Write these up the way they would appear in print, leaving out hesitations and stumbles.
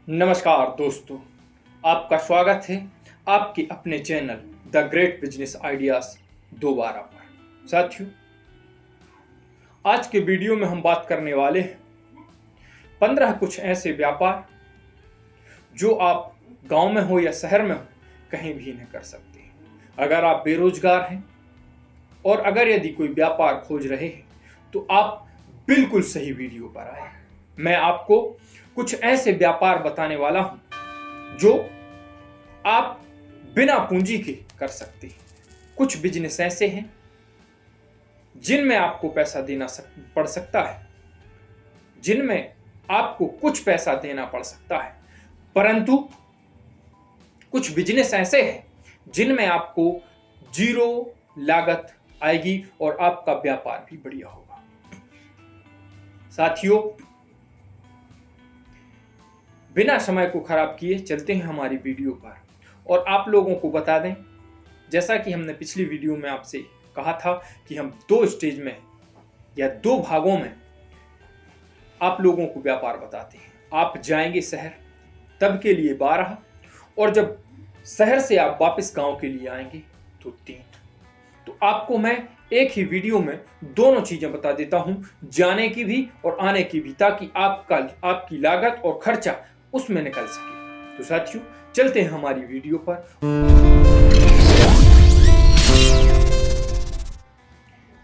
नमस्कार दोस्तों, आपका स्वागत है आपके अपने channel the great business ideas दोबारा पर। साथियों, आज के वीडियो में हम बात करने वाले हैं 15 कुछ ऐसे व्यापार जो आप गांव में हो या शहर में हो कहीं भी नहीं कर सकते। अगर आप बेरोजगार हैं और अगर यदि कोई व्यापार खोज रहे हैं तो आप बिल्कुल सही वीडियो पर आए। मैं आपको कुछ ऐसे व्यापार बताने वाला हूं जो आप बिना पूंजी के कर सकते हैं। कुछ बिजनेस ऐसे हैं जिनमें आपको पैसा देना पड़ सकता है, जिनमें आपको कुछ पैसा देना पड़ सकता है, परंतु कुछ बिजनेस ऐसे हैं जिनमें आपको जीरो लागत आएगी और आपका व्यापार भी बढ़िया होगा। साथियों, बिना समय को खराब किए चलते हैं हमारी वीडियो पर और आप लोगों को बता दें, जैसा कि हमने पिछली वीडियो में आपसे कहा था कि हम 2 स्टेज में या 2 भागों में आप लोगों को व्यापार बताते हैं। आप जाएंगे शहर, तब के लिए 12, और जब शहर से आप वापस गांव के लिए आएंगे तो 3। तो आपको मैं एक ही वीडियो में दोनों चीजें बता देता हूं, जाने की भी और आने की भी, ताकि आपकी लागत और खर्चा उसमें निकल सके। तो साथियों, चलते हैं हमारी वीडियो पर।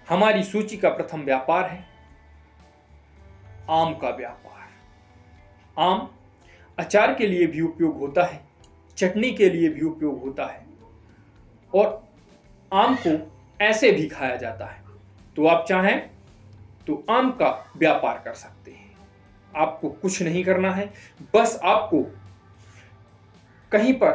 हमारी सूची का प्रथम व्यापार है आम का व्यापार। आम अचार के लिए भी उपयोग होता है, चटनी के लिए भी उपयोग होता है और आम को ऐसे भी खाया जाता है। तो आप चाहें तो आम का व्यापार कर सकते हैं। आपको कुछ नहीं करना है, बस आपको कहीं पर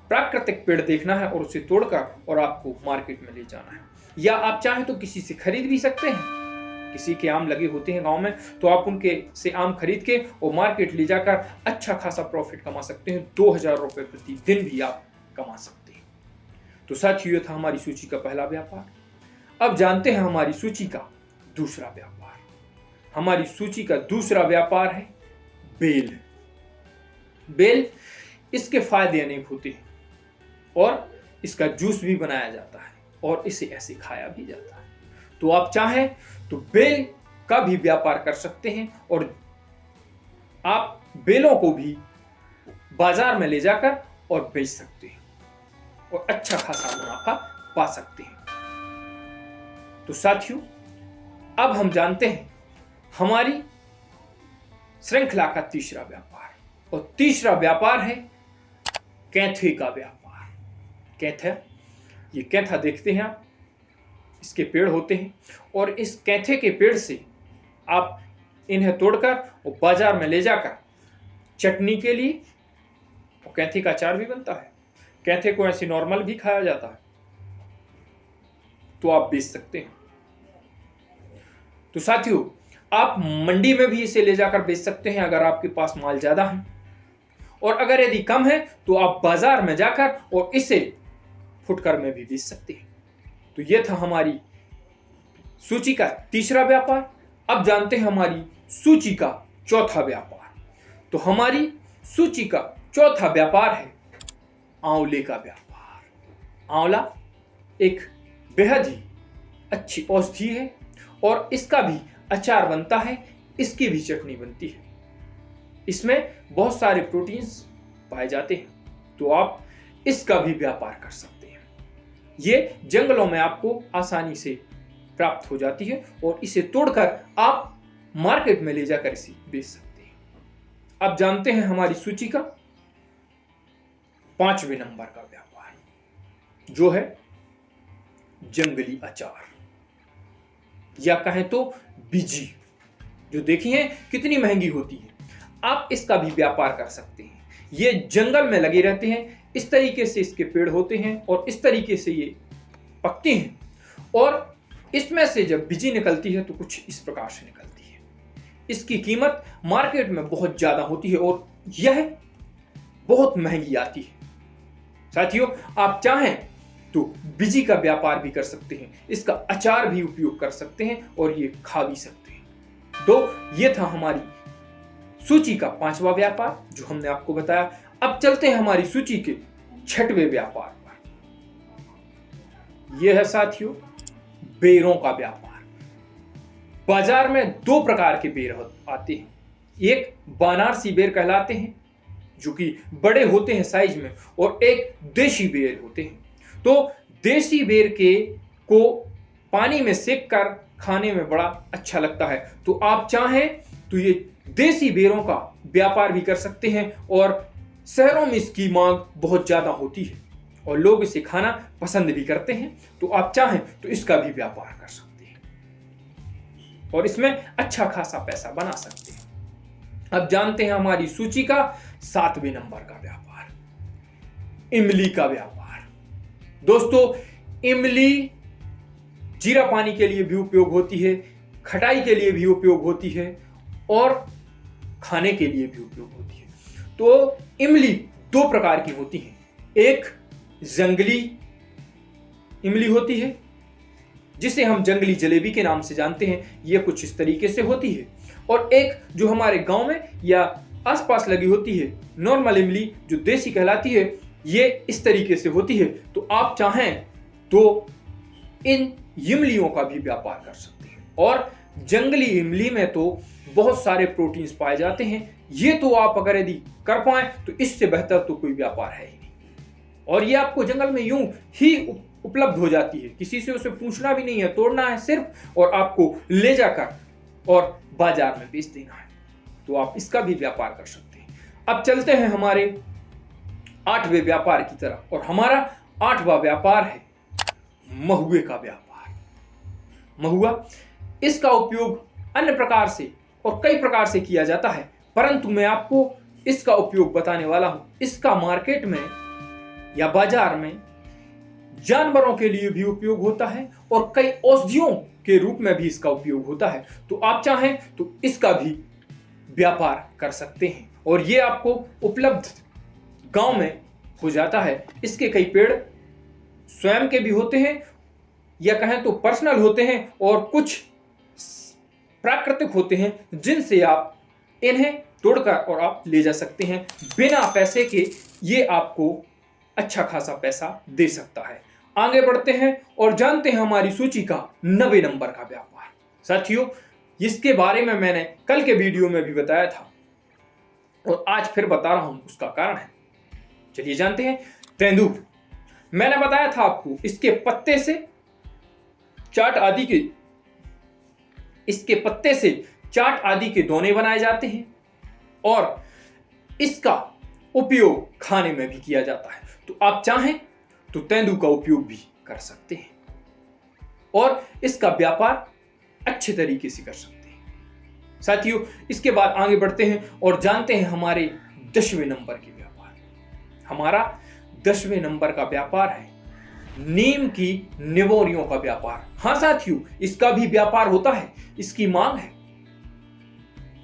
प्राकृतिक पेड़ देखना है और उसे तोड़कर और आपको मार्केट में ले जाना है, या आप चाहें तो किसी से खरीद भी सकते हैं। किसी के आम लगे होते हैं गांव में, तो आप उनके से आम खरीद के और मार्केट ले जाकर अच्छा खासा प्रॉफिट कमा सकते हैं। 2000 रुपए प्रति दिन भी आप कमा सकते हैं। तो साथियों, ये था हमारी सूची का पहला व्यापार। अब जानते हैं हमारी सूची का दूसरा व्यापार। हमारी सूची का दूसरा व्यापार है बेल। बेल, इसके फायदे अनेक होते हैं और इसका जूस भी बनाया जाता है और इसे ऐसे खाया भी जाता है। तो आप चाहें तो बेल का भी व्यापार कर सकते हैं और आप बेलों को भी बाजार में ले जाकर और बेच सकते हैं और अच्छा खासा मुनाफा पा सकते हैं। तो साथियों, अब हम जानते हैं हमारी श्रृंखला का तीसरा व्यापार, और तीसरा व्यापार है कैंथे का व्यापार। कैंथा, ये कैंथा देखते हैं आप, इसके पेड़ होते हैं और इस कैंथे के पेड़ से आप इन्हें तोड़कर और बाजार में ले जाकर चटनी के लिए, और कैंथे का अचार भी बनता है। कैंथे को ऐसे नॉर्मल भी खाया जाता है, तो आप बेच सकते हैं। तो साथियों, आप मंडी में भी इसे ले जाकर बेच सकते हैं अगर आपके पास माल ज्यादा है, और अगर यदि कम है तो आप बाजार में जाकर और इसे फुटकर में भी बेच सकते हैं। तो यह था हमारी सूची का तीसरा व्यापार। अब जानते हैं हमारी सूची का चौथा व्यापार। तो हमारी सूची का चौथा व्यापार है आंवले का व्यापार। आंवला एक बेहद ही अच्छी औषधि है और इसका भी अचार बनता है, इसकी भी चटनी बनती है। इसमें बहुत सारे प्रोटीन्स पाए जाते हैं, तो आप इसका भी व्यापार कर सकते हैं। ये जंगलों में आपको आसानी से प्राप्त हो जाती है और इसे तोड़कर आप मार्केट में ले जाकर इसे बेच सकते हैं। अब जानते हैं हमारी सूची का 5वें नंबर का व्यापार, जो है जंगली अचार, या कहें तो बिजी, जो देखिए कितनी महंगी होती है। आप इसका भी व्यापार कर सकते हैं। ये जंगल में लगे रहते हैं, इस तरीके से इसके पेड़ होते हैं और इस तरीके से ये पकते हैं, और इसमें से जब बिजी निकलती है तो कुछ इस प्रकार से निकलती है। इसकी कीमत मार्केट में बहुत ज्यादा होती है और यह बहुत महंगी आती है। साथियों, आप चाहें तो बिजी का व्यापार भी कर सकते हैं, इसका अचार भी उपयोग कर सकते हैं और ये खा भी सकते हैं। तो ये था हमारी सूची का 5वां व्यापार जो हमने आपको बताया। अब चलते हैं हमारी सूची के 6वें व्यापार पर। यह है साथियों बेरों का व्यापार। बाजार में 2 प्रकार के बेर आते हैं। एक बनारसी बेर कहलाते हैं जो कि बड़े होते हैं साइज में, और एक देशी बेर होते हैं। तो देशी बेर को पानी में सेक कर खाने में बड़ा अच्छा लगता है। तो आप चाहें तो ये देशी बेरों का व्यापार भी कर सकते हैं, और शहरों में इसकी मांग बहुत ज्यादा होती है और लोग इसे खाना पसंद भी करते हैं। तो आप चाहें तो इसका भी व्यापार कर सकते हैं और इसमें अच्छा खासा पैसा बना सकते हैं। अब जानते हैं हमारी सूची का 7वें नंबर का व्यापार, इमली का व्यापार। दोस्तों, इमली जीरा पानी के लिए भी उपयोग होती है, खटाई के लिए भी उपयोग होती है और खाने के लिए भी उपयोग होती है। तो इमली 2 प्रकार की होती है। एक जंगली इमली होती है जिसे हम जंगली जलेबी के नाम से जानते हैं, यह कुछ इस तरीके से होती है। और एक जो हमारे गांव में या आसपास लगी होती है नॉर्मल इमली जो देसी कहलाती है, ये इस तरीके से होती है। तो आप चाहें तो इन इमलियों का भी व्यापार कर सकते हैं। और जंगली इमली में तो बहुत सारे प्रोटीन्स पाए जाते हैं। ये तो आप अगर यदि कर पाए तो इससे बेहतर तो कोई व्यापार है ही नहीं। और ये आपको जंगल में यूं ही उपलब्ध हो जाती है, किसी से उसे पूछना भी नहीं है, तोड़ना है सिर्फ और आपको ले जाकर और बाजार में बेच देना है। तो आप इसका भी व्यापार कर सकते हैं। अब चलते हैं हमारे 8वें व्यापार की तरफ, और हमारा 8वां व्यापार है महुए का व्यापार। महुआ, इसका उपयोग अन्य प्रकार से और कई प्रकार से किया जाता है, परंतु मैं आपको इसका उपयोग बताने वाला हूं। इसका मार्केट में या बाजार में जानवरों के लिए भी उपयोग होता है और कई औषधियों के रूप में भी इसका उपयोग होता है। तो आप चाहें तो इसका भी व्यापार कर सकते हैं और ये आपको उपलब्ध गांव में हो जाता है। इसके कई पेड़ स्वयं के भी होते हैं या कहें तो पर्सनल होते हैं, और कुछ प्राकृतिक होते हैं जिनसे आप इन्हें तोड़कर और आप ले जा सकते हैं बिना पैसे के। ये आपको अच्छा खासा पैसा दे सकता है। आगे बढ़ते हैं और जानते हैं हमारी सूची का 9वें नंबर का व्यापार। साथियों, इसके बारे में मैंने कल के वीडियो में भी बताया था और आज फिर बता रहा हूं, उसका कारण है। चलिए जानते हैं। तेंदुआ, मैंने बताया था आपको इसके पत्ते से चाट आदि के दोने बनाए जाते हैं और इसका उपयोग खाने में भी किया जाता है। तो आप चाहें तो तेंदुआ का उपयोग भी कर सकते हैं और इसका व्यापार अच्छे तरीके से कर सकते हैं। साथियों, इसके बाद आगे बढ़ते हैं और जानते हैं हमारे 10वें नंबर के व्यापार। हमारा 10वें नंबर का व्यापार है नीम की निवोरियों का व्यापार। हां साथियों, इसका भी व्यापार होता है, इसकी मांग है।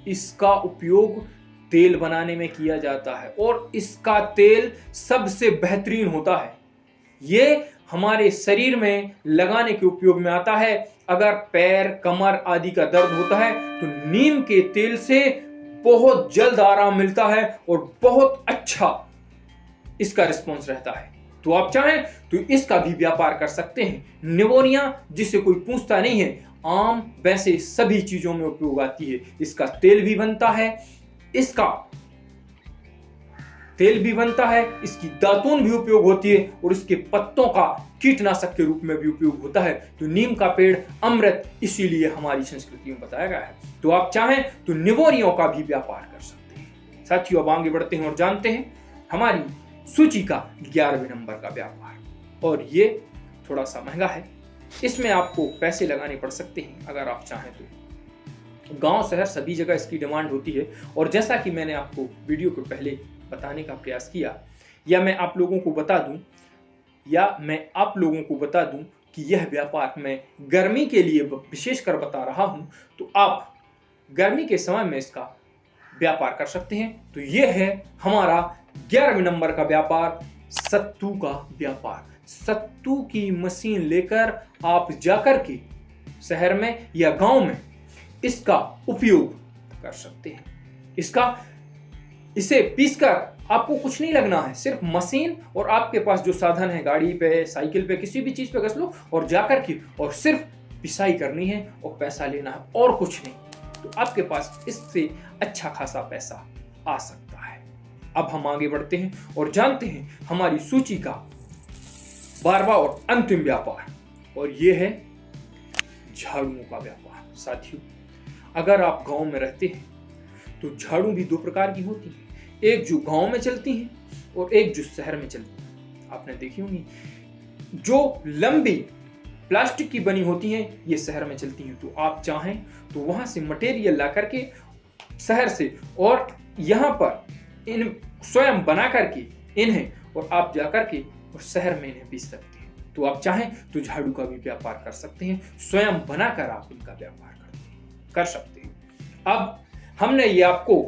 इसका उपयोग तेल बनाने में किया जाता है और इसका तेल सबसे बेहतरीन होता है। ये हमारे शरीर में लगाने के उपयोग में आता है। अगर पैर, कमर आदि का दर्द होता है तो नीम के तेल से बहुत जल्द आराम मिलता है और बहुत अच्छा इसका रिस्पॉन्स रहता है। तो आप चाहें तो इसका भी व्यापार कर सकते हैं। निवोनिया जिसे कोई पूछता नहीं है, आम वैसे सभी चीजों में उपयोग आती है। इसका तेल भी बनता है, इसकी दातून भी उपयोग होती है और इसके पत्तों का कीटनाशक के रूप में भी उपयोग होता है। तो नीम का पेड़ अमृत इसीलिए हमारी संस्कृति में बताया गया है। तो आप चाहें तो निवोरियों का भी व्यापार कर सकते हैं। साथियों, अब आगे बढ़ते हैं और जानते हैं हमारी सूची का 11वें नंबर का व्यापार, और ये थोड़ा सा महंगा है। इसमें आपको पैसे लगाने पड़ सकते हैं अगर आप चाहें तो। गांव शहर सभी जगह इसकी डिमांड होती है और जैसा कि मैंने आपको वीडियो के पहले बताने का प्रयास किया, या मैं आप लोगों को बता दूं कि यह व्यापार मैं गर्मी के लिए विशेषकर बता रहा हूं, तो आप गर्मी के समय में इसका व्यापार कर सकते हैं। तो यह है हमारा 11वें नंबर का व्यापार, सत्तू का व्यापार। सत्तू की मशीन लेकर आप जाकर के शहर में या गांव में इसका उपयोग कर सकते हैं। इसे पीसकर आपको कुछ नहीं लगना है, सिर्फ मशीन और आपके पास जो साधन है, गाड़ी पे, साइकिल पे, किसी भी चीज पे घस लो और जाकर के और सिर्फ पिसाई करनी है और पैसा लेना है और कुछ नहीं। तो आपके पास इससे अच्छा खासा पैसा आ सकता है। अब हम आगे बढ़ते हैं और जानते हैं हमारी सूची का 12वां और अंतिम व्यापार, और यह है झाड़ुओं का व्यापार। साथियों, अगर आप गांव में रहते हैं तो झाड़ू भी दो प्रकार की होती है, एक जो गांव में चलती है और एक जो शहर में चलती है। आपने देखी होंगी, जो लंबी प्लास्टिक की बनी होती हैं ये शहर में चलती हैं। तो आप चाहें तो वहां से मटेरियल ला करके शहर से और यहाँ पर इन स्वयं बना करके इन्हें और आप जाकर के और शहर में इन्हें बेच सकते हैं। तो आप चाहें तो झाड़ू का भी व्यापार कर सकते हैं, स्वयं बनाकर आप इनका व्यापार कर सकते हैं। अब हमने ये आपको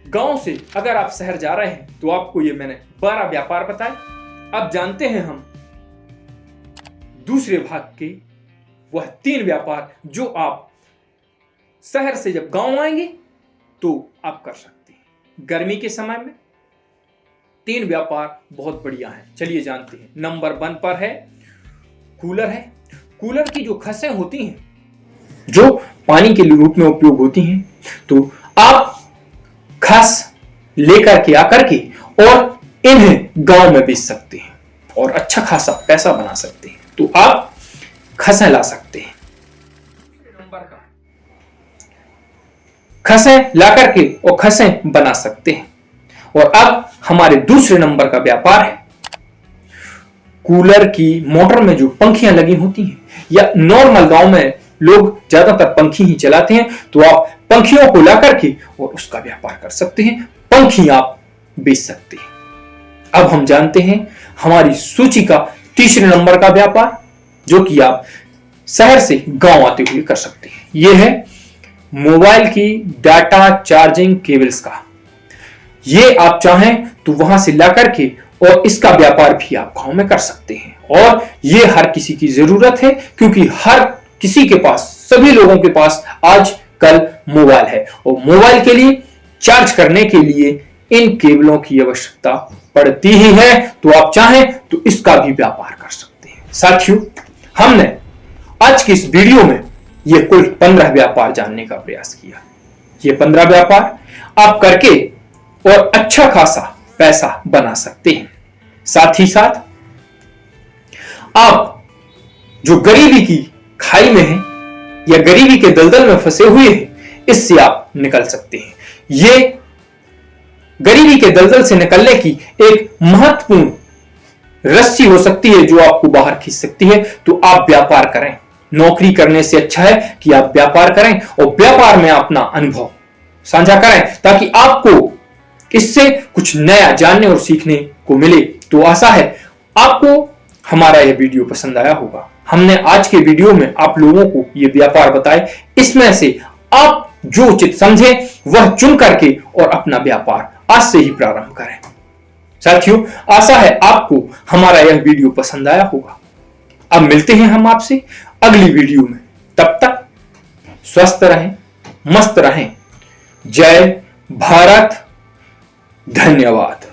गांव से, अगर आप शहर जा रहे हैं तो आपको ये मैंने 12 व्यापार बताए। अब जानते हैं हम दूसरे भाग के वह 3 व्यापार जो आप शहर से जब गांव आएंगे तो आप कर सकते हैं। गर्मी के समय में 3 व्यापार बहुत बढ़िया हैं, चलिए जानते हैं। नंबर 1 पर है कूलर है। कूलर की जो खसें होती हैं जो पानी के रूप में उपयोग होती हैं, तो आप खस लेकर के आकर के और इन्हें गांव में बेच सकते हैं और अच्छा खासा पैसा बना सकते हैं। तो आप खसें ला सकते हैं। नंबर का खसें ला करके और खसें बना सकते हैं। और अब हमारे दूसरे नंबर का व्यापार है कूलर की मोटर में जो पंखियां लगी होती हैं, या नॉर्मल गांव में लोग ज्यादातर पंखी ही चलाते हैं, तो आप पंखियों को ला करके और उसका व्यापार कर सकते हैं, पंखी आप बेच सकते हैं। अब हम जानते हैं हमारी सूची का तीसरे नंबर का व्यापार, जो कि आप शहर से गांव आते हुए कर सकते हैं। यह है मोबाइल की डाटा चार्जिंग केबल्स का। ये आप चाहें तो वहां से ला करके और इसका व्यापार भी आप गांव में कर सकते हैं। और ये हर किसी की जरूरत है, क्योंकि हर किसी के पास, सभी लोगों के पास आजकल मोबाइल है और मोबाइल के लिए चार्ज करने के लिए इन केबलों की आवश्यकता पड़ती ही है। तो आप चाहें तो इसका भी व्यापार कर सकते हैं। साथियों, हमने आज की इस वीडियो में ये कुल 15 व्यापार जानने का प्रयास किया। ये 15 व्यापार आप करके और अच्छा खासा पैसा बना सकते हैं। साथ ही साथ आप जो गरीबी की खाई में हैं या गरीबी के दलदल में फंसे हुए हैं, इससे आप निकल सकते हैं। ये गरीबी के दलदल से निकलने की एक महत्वपूर्ण रस्सी हो सकती है जो आपको बाहर खींच सकती है। तो आप व्यापार करें। नौकरी करने से अच्छा है कि आप व्यापार करें और व्यापार में अपना अनुभव साझा करें, ताकि आपको इससे कुछ नया जानने और सीखने को मिले। तो आशा है आपको हमारा यह वीडियो पसंद आया होगा। हमने आज के वीडियो में आप लोगों को ये व्यापार बताए, इसमें से आप जो उचित समझे वह चुन करके और अपना व्यापार आज से ही प्रारंभ करें। साथियों, आशा है आपको हमारा यह वीडियो पसंद आया होगा। अब मिलते हैं हम आपसे अगली वीडियो में। तब तक स्वस्थ रहें, मस्त रहें। जय भारत, धन्यवाद।